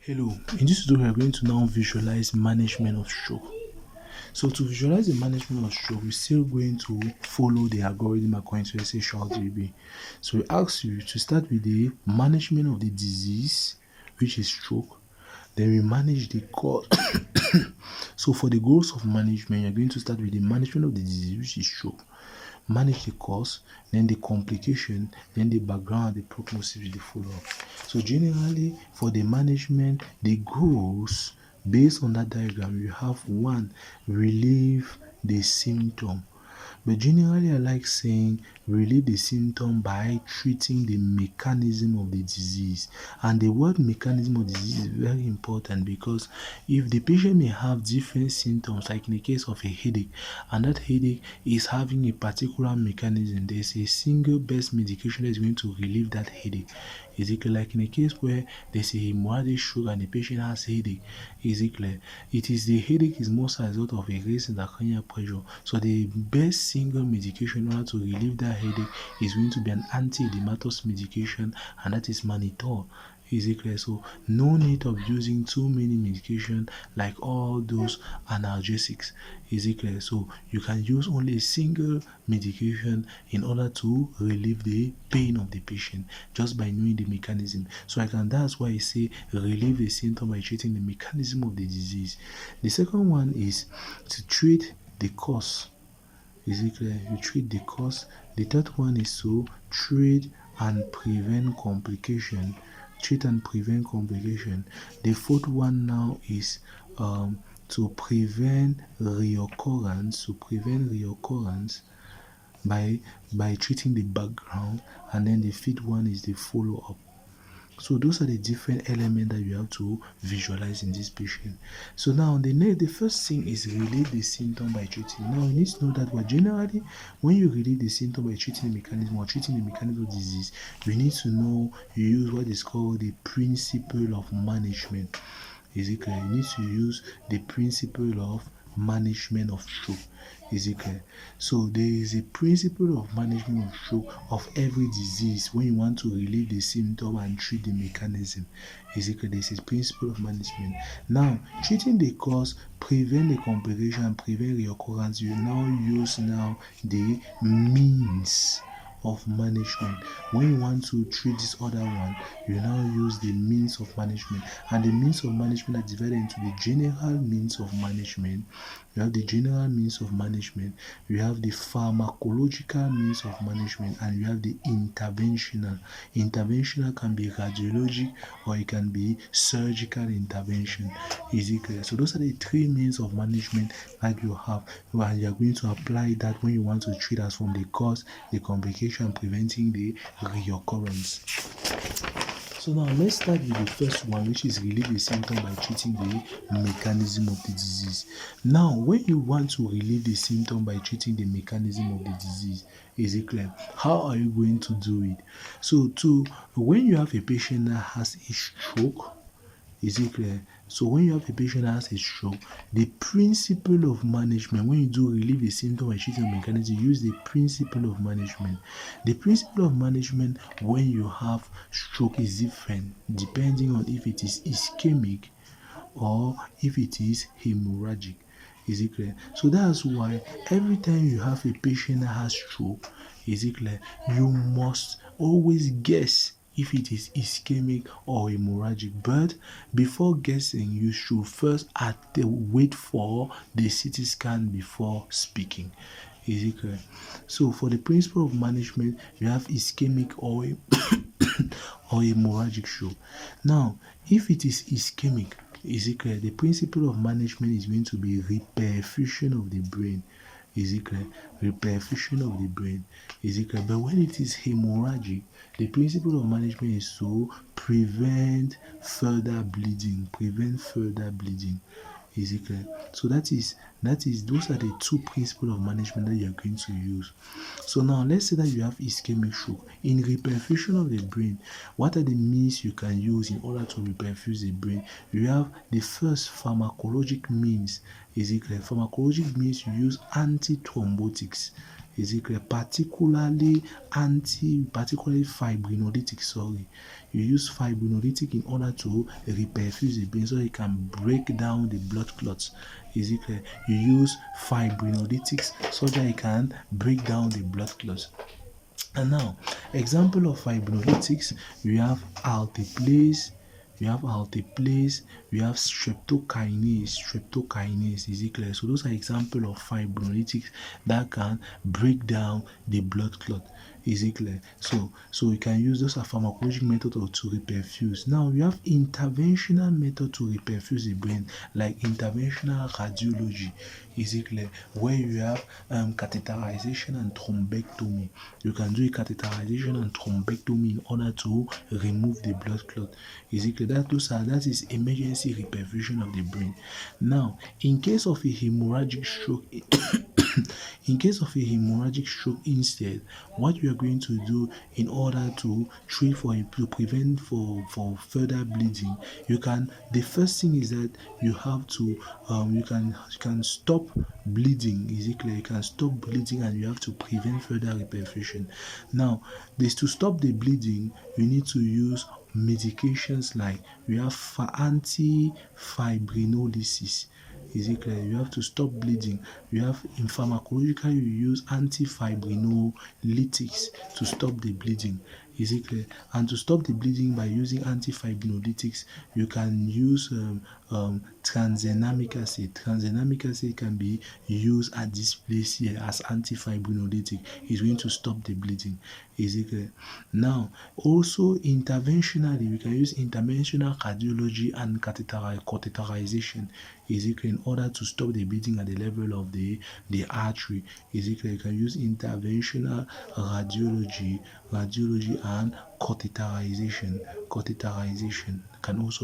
Hello, in this tutorial we are going to now visualize management of stroke. So to visualize the management of stroke, we're still going to follow the algorithm according to SchrDbb. So we ask you to start with the management of the disease, which is stroke. Then we manage the cause. So for the goals of management, you're going to start with the management of the disease, which is stroke. Manage the cause, then the complication, then the background, the prognosis with the follow-up. So generally for the management, the goals based on that diagram, you have one, relieve the symptom. But generally, I like saying relieve the symptom by treating the mechanism of the disease. And the word mechanism of disease is very important because if the patient may have different symptoms, like in the case of a headache, and that headache is having a particular mechanism, there's a single best medication that is going to relieve that headache. Is it clear? Like in a case where there's a hemorrhagic stroke and the patient has headache, is it clear? It is the headache is most as a result of a raise in the cranial pressure. So the best single medication in order to relieve that headache is going to be an anti-edematous medication, and that is mannitol. Is it clear? So no need of using too many medication like all those analgesics. Is it clear? So you can use only a single medication in order to relieve the pain of the patient just by knowing the mechanism. So that's why I say relieve the symptom by treating the mechanism of the disease. The second one is to treat the cause. Is it clear? You treat the cause. The third one is to treat and prevent complication. Treat and prevent complication. The fourth one now is to prevent reoccurrence. By treating the background, and then the fifth one is the follow-up. So those are the different elements that you have to visualize in this patient. So now the first thing is relieve the symptom by treating. Now you need to know that generally when you relieve the symptom by treating the mechanism or treating the mechanism of disease, you need to know you use what is called the principle of management. Is it clear? You need to use the principle of management of stroke. Is it clear? So there is a principle of management of stroke of every disease when you want to relieve the symptom and treat the mechanism. Is it clear? There is a principle of management. Now, treating the cause, prevent the complication, prevent reoccurrence, you now use the means of management. When you want to treat this other one, you now use the means of management, and the means of management are divided into the general means of management. You have the general means of management, you have the pharmacological means of management, and you have the interventional. Interventional can be radiologic or it can be surgical intervention. Is it clear? So those are the three means of management that you have, and you are going to apply that when you want to treat as from the cause, the complication, preventing the reoccurrence. So now let's start with the first one, which is relieve the symptom by treating the mechanism of the disease. Now, when you want to relieve the symptom by treating the mechanism of the disease, is it clear? How are you going to do it? So when you have a patient that has a stroke, is it clear? So when you have a patient that has a stroke, the principle of management, when you do relieve the symptom by treating the mechanism, use the principle of management. The principle of management when you have stroke is different depending on if it is ischemic or if it is hemorrhagic. Is it clear? So that's why every time you have a patient that has stroke, is it clear? You must always guess if it is ischemic or hemorrhagic. But before guessing, you should first wait for the CT scan before speaking. Is it clear? So for the principle of management, you have ischemic or or hemorrhagic stroke. Now, if it is ischemic, is it clear? The principle of management is going to be reperfusion of the brain. Is it clear? Reperfusion of the brain. Is it clear? But when it is hemorrhagic, the principle of management is to prevent further bleeding. Prevent further bleeding. Is it clear? So that is those are the two principles of management that you are going to use. So now let's say that you have ischemic stroke. In reperfusion of the brain, what are the means you can use in order to reperfuse the brain? You have the first pharmacologic means. Is it clear? Pharmacologic means you use antithrombotics. Is it clear? Particularly fibrinolytic, sorry. You use fibrinolytic in order to reperfuse the brain so it can break down the blood clots. Is it clear? You use fibrinolytics so that it can break down the blood clots. And now, example of fibrinolytics, we have alteplase, we have streptokinase, is it clear? So those are examples of fibrinolytics that can break down the blood clot. Is it clear? So we can use those as pharmacologic method to reperfuse. Now we have interventional method to reperfuse the brain, like interventional radiology. Is it clear? Where you have catheterization and thrombectomy. You can do a catheterization and thrombectomy in order to remove the blood clot. Is it clear? That is emergency reperfusion of the brain. Now, in case of a hemorrhagic stroke, instead, what you are going to do in order to prevent for further bleeding, the first thing is that you have to you can stop bleeding. Is it clear? You can stop bleeding and you have to prevent further reperfusion. Now, to stop the bleeding, you need to use medications like we have antifibrinolysis. Is it clear? You have to stop bleeding. You have in pharmacological, you use antifibrinolytics to stop the bleeding. Is it clear? And to stop the bleeding by using antifibrinolytics, you can use tranexamic acid. Tranexamic acid can be used at this place here as antifibrinolytic. It's going to stop the bleeding. Is it clear? Now, also interventionally, we can use interventional cardiology and catheterization. Is it clear? In order to stop the bleeding at the level of the artery. Is it clear? You can use interventional radiology and catheterization. Catheterization can also be